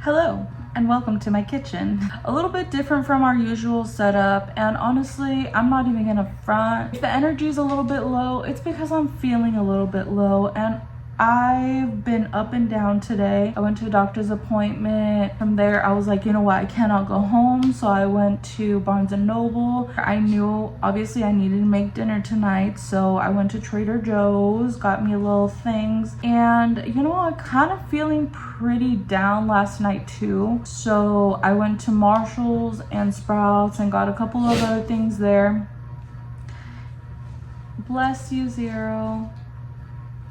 Hello and welcome to my kitchen. A little bit different from our usual setup, and honestly, I'm not even gonna front. If the energy is a little bit low, it's because I'm feeling a little bit low, and I've been up and down today. I went to a doctor's appointment. From there, I was like, you know what, I cannot go home. So I went to Barnes and Noble. I knew obviously I needed to make dinner tonight. So I went to Trader Joe's, got me little things. And you know, I'm kind of feeling pretty down last night too. So I went to Marshall's and Sprouts and got a couple of other things there. Bless you, Zero.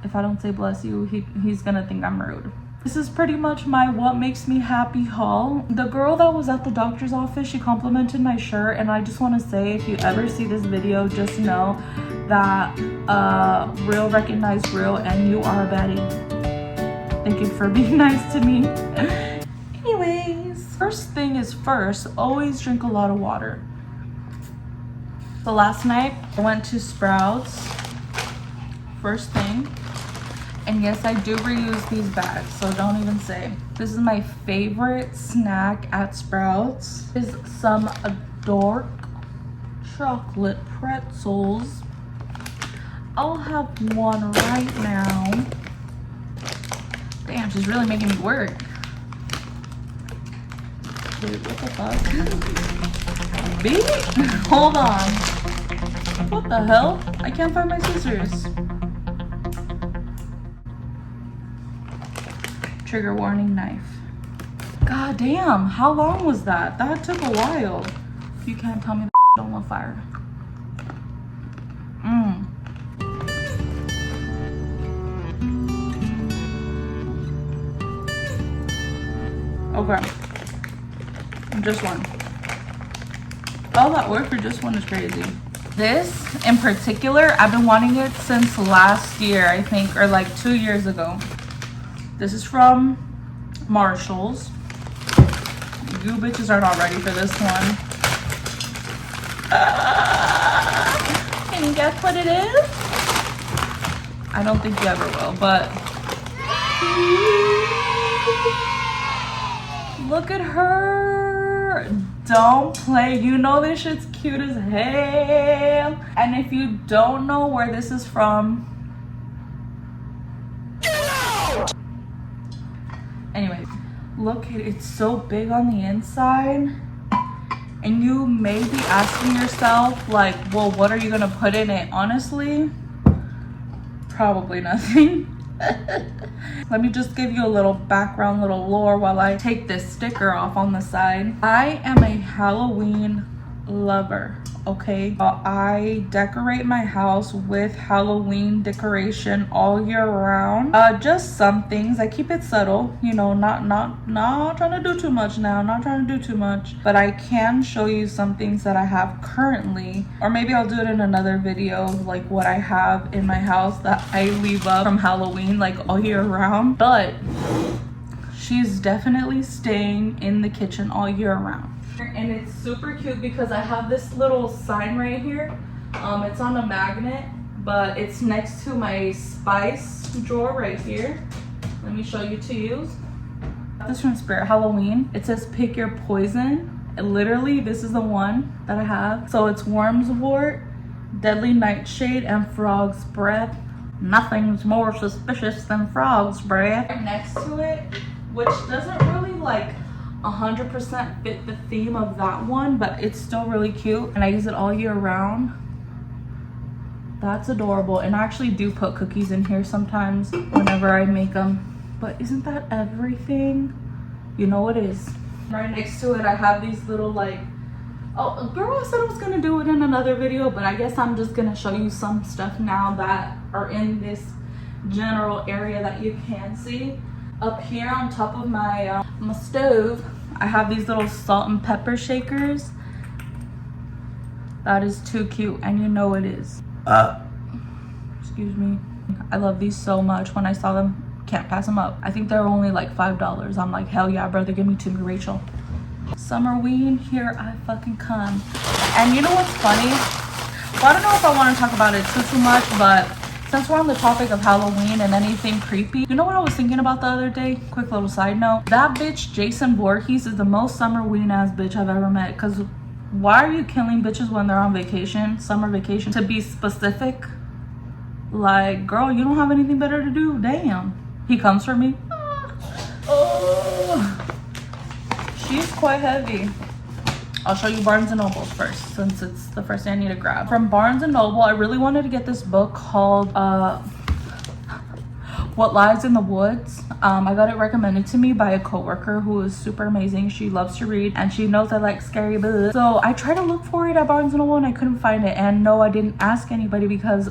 If I don't say bless you, he's gonna think I'm rude. This is pretty much my what makes me happy haul. The girl that was at the doctor's office, she complimented my shirt, and I just want to say, if you ever see this video, just know that real recognize real, and you are a baddie. Thank you for being nice to me. Anyways, first thing is first, always drink a lot of water. So last night I went to Sprouts first thing. And yes, I do reuse these bags, so don't even say. This is my favorite snack at Sprouts. Is some dark chocolate pretzels. I'll have one right now. Damn, she's really making me work. Wait, what the fuck? B? Hold on. What the hell? I can't find my scissors. Trigger warning, knife. God damn, how long was that? That took a while. You can't tell me the don't want fire. Okay. Just one. All that work for just one is crazy. This in particular, I've been wanting it since last year, I think, or like 2 years ago. This is from Marshall's. You bitches are not ready for this one. Can you guess what it is? I don't think you ever will, but look at her. Don't play. You know this shit's cute as hell. And if you don't know where this is from, anyway, look, it's so big on the inside, and you may be asking yourself, like, well, what are you gonna put in it? Honestly, probably nothing. Let me just give you a little background, little lore while I take this sticker off on the side. I am a Halloween lover. Okay, I decorate my house with Halloween decoration all year round. Just some things. I keep it subtle, you know, not trying to do too much now, not trying to do too much, but I can show you some things that I have currently, or maybe I'll do it in another video, like what I have in my house that I leave up from Halloween like all year round. But she's definitely staying in the kitchen all year round. And it's super cute because I have this little sign right here. It's on a magnet, but it's next to my spice drawer right here. Let me show you to use. This from Spirit Halloween. It says pick your poison. And literally, this is the one that I have. So it's worm's wart, deadly nightshade, and frog's breath. Nothing's more suspicious than frog's breath. Right next to it, which doesn't really like 100% fit the theme of that one, but it's still really cute, and I use it all year round. That's adorable. And I actually do put cookies in here sometimes whenever I make them. But isn't that everything? You know it is. Right next to it, I have these little, like, oh, girl, I said I was gonna do it in another video, but I guess I'm just gonna show you some stuff now that are in this general area that you can see. Up here on top of my my stove, I have these little salt and pepper shakers. That is too cute, and you know it is. Excuse me. I love these so much. When I saw them, can't pass them up. I think they're only like $5. I'm like, hell yeah, brother, give me two, Rachel. Summerween, here I fucking come. And you know what's funny? Well, I don't know if I want to talk about it too much, but Since we're on the topic of Halloween and anything creepy, you know what I was thinking about the other day? Quick little side note. That bitch, Jason Voorhees, is the most summerween ass bitch I've ever met. Because why are you killing bitches when they're on vacation? Summer vacation, to be specific. Like, girl, you don't have anything better to do? Damn. He comes for me. Oh, she's quite heavy. I'll show you Barnes & Noble's first, since it's the first thing I need to grab. From Barnes & Noble, I really wanted to get this book called What Lies in the Woods. I got it recommended to me by a coworker who is super amazing. She loves to read and she knows I like scary books. So I tried to look for it at Barnes & Noble and I couldn't find it. And no, I didn't ask anybody because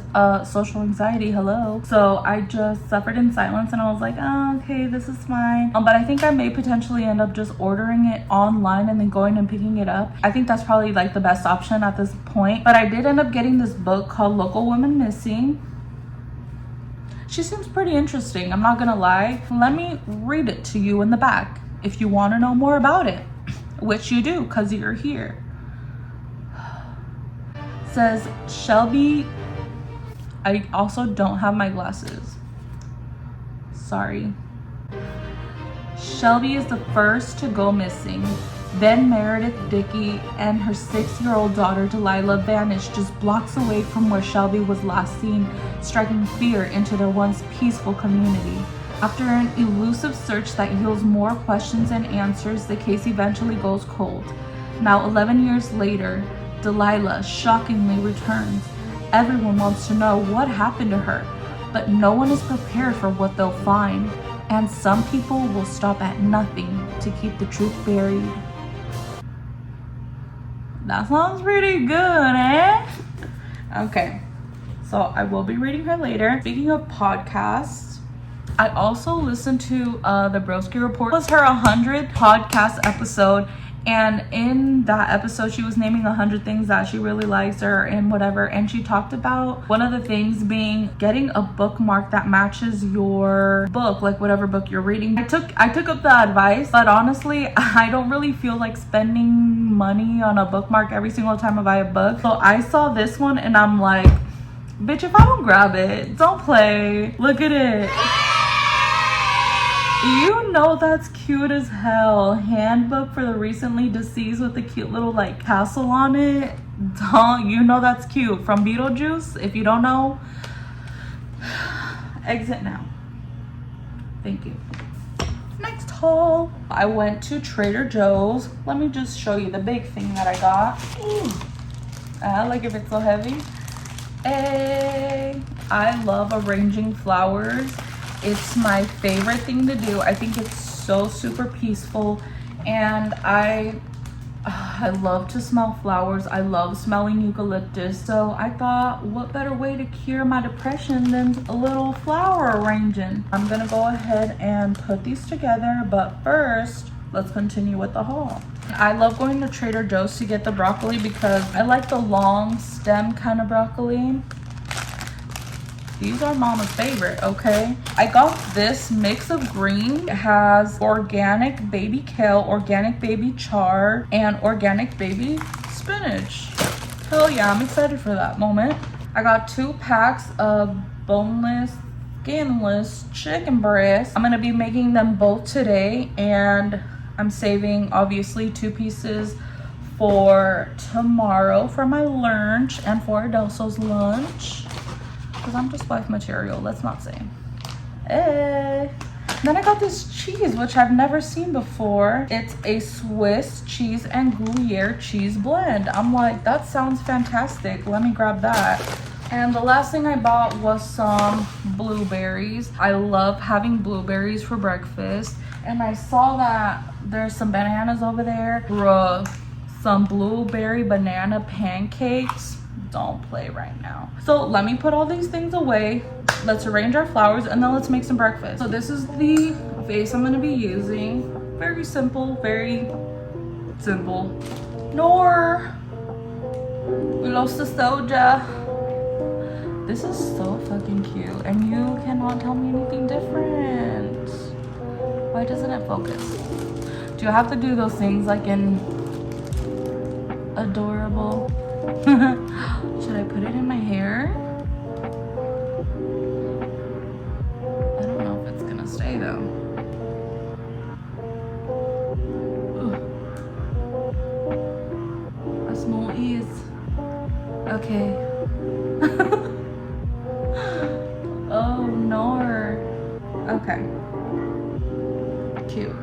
social anxiety, hello. So I just suffered in silence and I was like, oh, okay, this is fine. But I think I may potentially end up just ordering it online and then going and picking it up. I think that's probably like the best option at this point. But I did end up getting this book called Local Women Missing. She seems pretty interesting, I'm not gonna lie. Let me read it to you in the back if you want to know more about it, which you do because you're here. It says Shelby. I also don't have my glasses. Sorry. Shelby is the first to go missing. Then Meredith Dickey and her 6-year-old daughter Delilah vanished just blocks away from where Shelby was last seen, striking fear into their once peaceful community. After an elusive search that yields more questions than answers, the case eventually goes cold. Now 11 years later, Delilah shockingly returns. Everyone wants to know what happened to her, but no one is prepared for what they'll find. And some people will stop at nothing to keep the truth buried. That sounds pretty good, eh? Okay, so I will be reading her later. Speaking of podcasts, I also listened to the Broski Report. It was her 100th podcast episode, and in that episode she was naming 100 things that she really likes or and whatever, and she talked about one of the things being getting a bookmark that matches your book, like whatever book you're reading. I took up the advice, but honestly I don't really feel like spending money on a bookmark every single time I buy a book. So I saw this one and I'm like, bitch, if I don't grab it, don't play. Look at it. You know that's cute as hell. Handbook for the recently deceased with the cute little like castle on it. Don't you know that's cute? From Beetlejuice. If you don't know, exit now. Thank you. Next haul. I went to Trader Joe's. Let me just show you the big thing that I got. Like if it's so heavy. Hey, I love arranging flowers. It's my favorite thing to do. I think it's so super peaceful, and I love to smell flowers. I love smelling eucalyptus. So I thought, what better way to cure my depression than a little flower arranging? I'm gonna go ahead and put these together, but first, let's continue with the haul. I love going to Trader Joe's to get the broccoli because I like the long stem kind of broccoli. These are mama's favorite, okay? I got this mix of green. It has organic baby kale, organic baby chard, and organic baby spinach. Hell yeah, I'm excited for that moment. I got 2 packs of boneless, skinless chicken breasts. I'm gonna be making them both today, and I'm saving obviously 2 pieces for tomorrow for my lunch and for Adelso's lunch. Because I'm just wife material, let's not say. Hey. Then I got this cheese, which I've never seen before. It's a Swiss cheese and Gruyere cheese blend. I'm like, that sounds fantastic. Let me grab that. And the last thing I bought was some blueberries. I love having blueberries for breakfast. And I saw that there's some bananas over there. Bruh, some blueberry banana pancakes. Don't play right now. So let me put all these things away. Let's arrange our flowers and then let's make some breakfast. So this is the vase I'm gonna be using. Very simple, very simple. Nor, we lost the soja. This is so fucking cute and you cannot tell me anything different. Why doesn't it focus? Do you have to do those things like in Adorable? Should I put it in my hair? Okay. Oh no. Okay. Cute.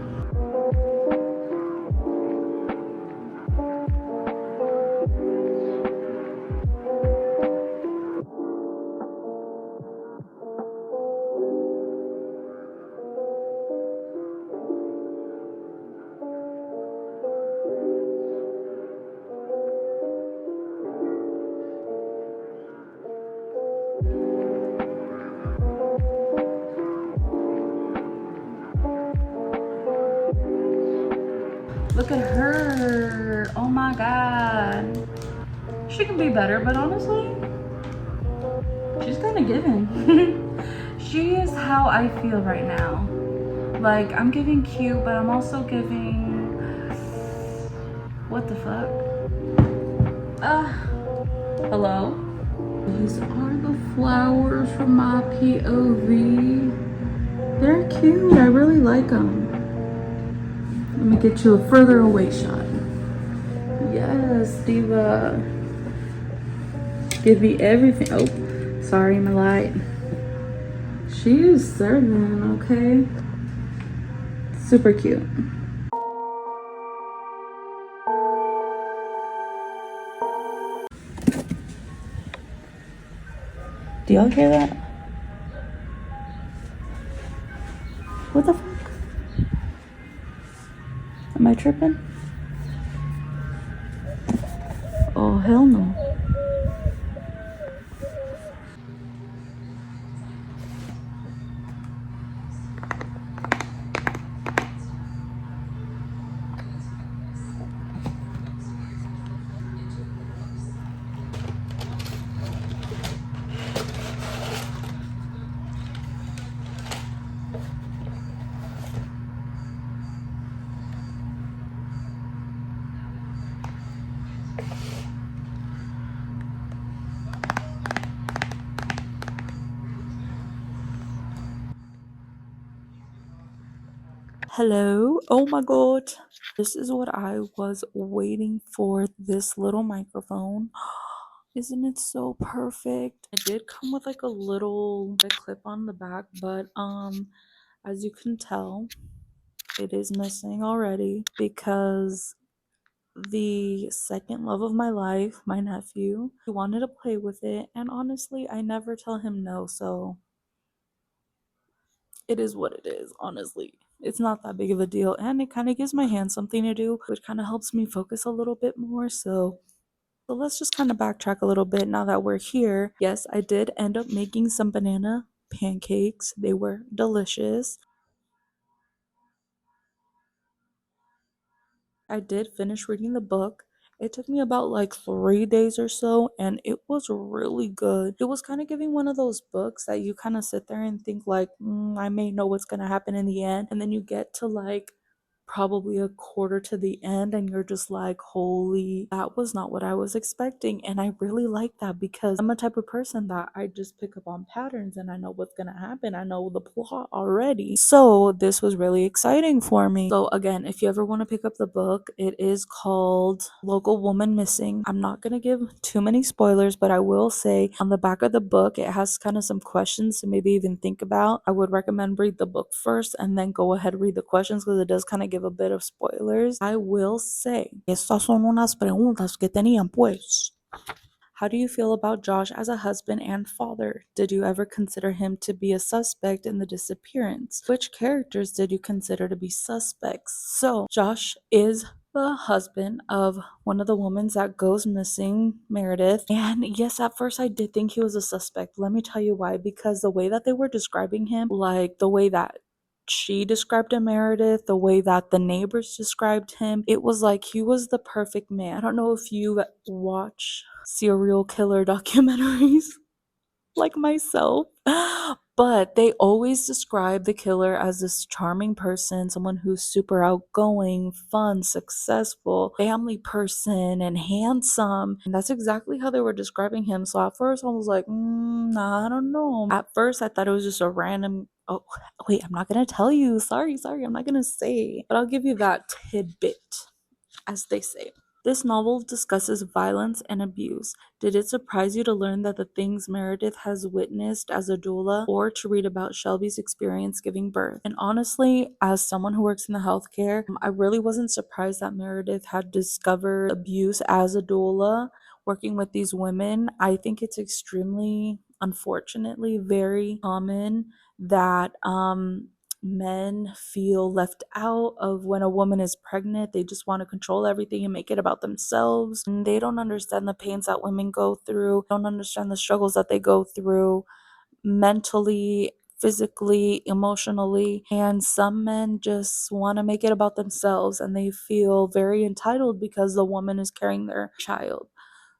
Look at her. Oh my god. She can be better, but honestly, she's kind of giving. She is how I feel right now. Like, I'm giving cute, but I'm also giving... What the fuck? Hello? These are the flowers from my POV. They're cute. I really like them. Let me get you a further away shot. Yes, diva. Give me everything. Oh, sorry, my light. She is serving, okay? Super cute. Do y'all hear that? What the fuck? Am I tripping? Oh, hell no. Hello. Oh my god. This is what I was waiting for, this little microphone. Isn't it so perfect? It did come with like a little clip on the back, but as you can tell, it is missing already because the second love of my life, my nephew, he wanted to play with it, and honestly, I never tell him no, so it is what it is, honestly. It's not that big of a deal, and it kind of gives my hands something to do, which kind of helps me focus a little bit more. So let's just kind of backtrack a little bit now that we're here. Yes, I did end up making some banana pancakes. They were delicious. I did finish reading the book. It took me about like 3 days or so, and it was really good. It was kind of giving one of those books that you kind of sit there and think like, I may know what's gonna happen in the end, and then you get to like probably a quarter to the end and you're just like, holy, that was not what I was expecting. And I really like that because I'm a type of person that I just pick up on patterns and I know what's gonna happen. I know the plot already, so this was really exciting for me. So again, if you ever want to pick up the book, it is called Local Woman Missing. I'm not gonna give too many spoilers, but I will say on the back of the book it has kind of some questions to maybe even think about. I would recommend read the book first and then go ahead read the questions because it does kind of give a bit of spoilers. I will say, estas son unas preguntas que tenían pues. How do you feel about Josh as a husband and father? Did you ever consider him to be a suspect in the disappearance? Which characters did you consider to be suspects? So, Josh is the husband of one of the women that goes missing, Meredith. And yes, at first I did think he was a suspect. Let me tell you why. Because the way that they were describing him, like the way that she described him, Meredith, the way that the neighbors described him, it was like he was the perfect man. I don't know if you watch serial killer documentaries like myself, but they always describe the killer as this charming person, someone who's super outgoing, fun, successful, family person, and handsome. And that's exactly how they were describing him. So at first I was like, I don't know. At first I thought it was just a random. Oh, wait, I'm not gonna tell you. Sorry, I'm not gonna say. But I'll give you that tidbit, as they say. This novel discusses violence and abuse. Did it surprise you to learn that the things Meredith has witnessed as a doula, or to read about Shelby's experience giving birth? And honestly, as someone who works in the healthcare, I really wasn't surprised that Meredith had discovered abuse as a doula working with these women. I think it's extremely, unfortunately, very common that men feel left out of when a woman is pregnant. They just want to control everything and make it about themselves. And they don't understand the pains that women go through, don't understand the struggles that they go through mentally, physically, emotionally. And some men just want to make it about themselves and they feel very entitled because the woman is carrying their child.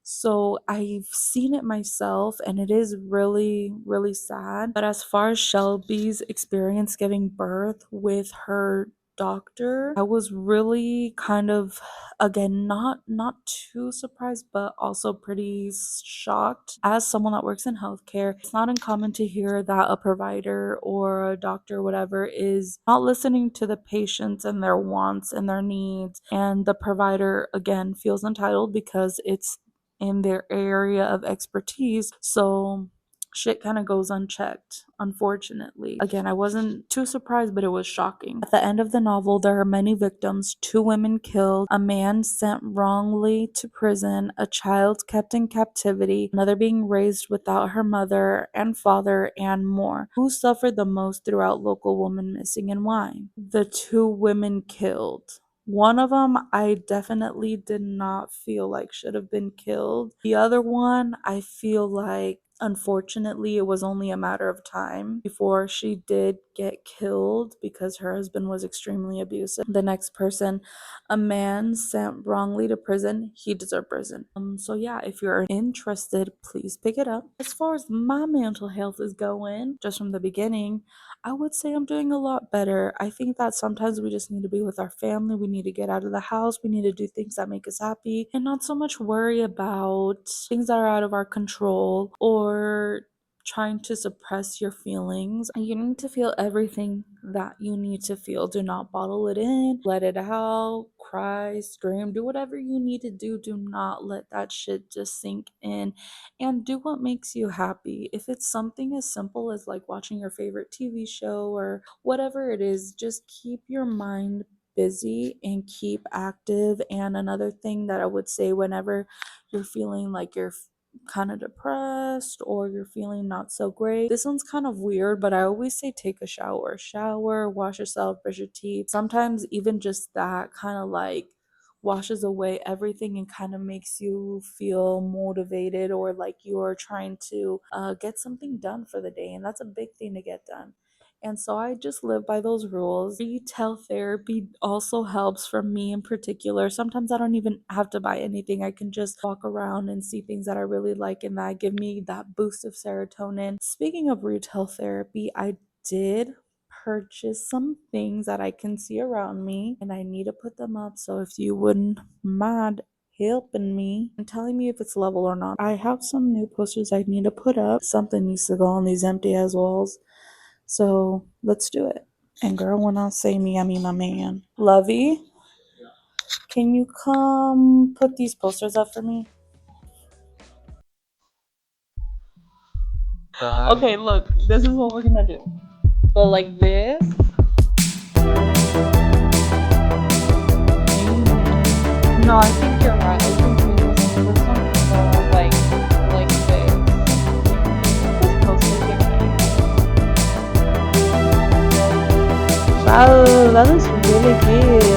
So I've seen it myself and it is really, really sad. But as far as Shelby's experience giving birth with her doctor, I was really kind of, again, not too surprised but also pretty shocked. As someone that works in healthcare, it's not uncommon to hear that a provider or a doctor, whatever, is not listening to the patients and their wants and their needs, and the provider again feels entitled because it's in their area of expertise. So shit kind of goes unchecked, unfortunately. Again, I wasn't too surprised, but it was shocking. At the end of the novel, there are many victims: two women killed, a man sent wrongly to prison, a child kept in captivity, another being raised without her mother and father, and more. Who suffered the most throughout Local Woman Missing, and why? The two women killed. One of them I definitely did not feel like should have been killed. The other one, I feel like unfortunately it was only a matter of time before she did get killed because her husband was extremely abusive. The next person, a man sent wrongly to prison, he deserved prison. So yeah, if you're interested, please pick it up. As far as my mental health is going, just from the beginning, I would say I'm doing a lot better. I think that sometimes we just need to be with our family. We need to get out of the house. We need to do things that make us happy and not so much worry about things that are out of our control or trying to suppress your feelings. You need to feel everything that you need to feel. Do not bottle it in. Let it out. Cry, scream, do whatever you need to do. Do not let that shit just sink in, and do what makes you happy. If it's something as simple as like watching your favorite TV show or whatever it is, just keep your mind busy and keep active. And another thing that I would say, whenever you're feeling like you're kind of depressed or you're feeling not so great, this one's kind of weird, but I always say take a shower, wash yourself, brush your teeth. Sometimes even just that kind of like washes away everything and kind of makes you feel motivated or like you're trying to get something done for the day, and that's a big thing to get done. And so I just live by those rules. Retail therapy also helps for me in particular. Sometimes I don't even have to buy anything. I can just walk around and see things that I really like and that give me that boost of serotonin. Speaking of retail therapy, I did purchase some things that I can see around me and I need to put them up. So if you wouldn't mind helping me and telling me if it's level or not. I have some new posters I need to put up. Something needs to go on these empty ass walls. So let's do it. And girl, when I say me, I mean my man. Lovey, can you come put these posters up for me? Okay, look, this is what we're gonna do. Go like this. No, I think you're right. I think this one can go like this. This poster thingy. Wow, that is really good.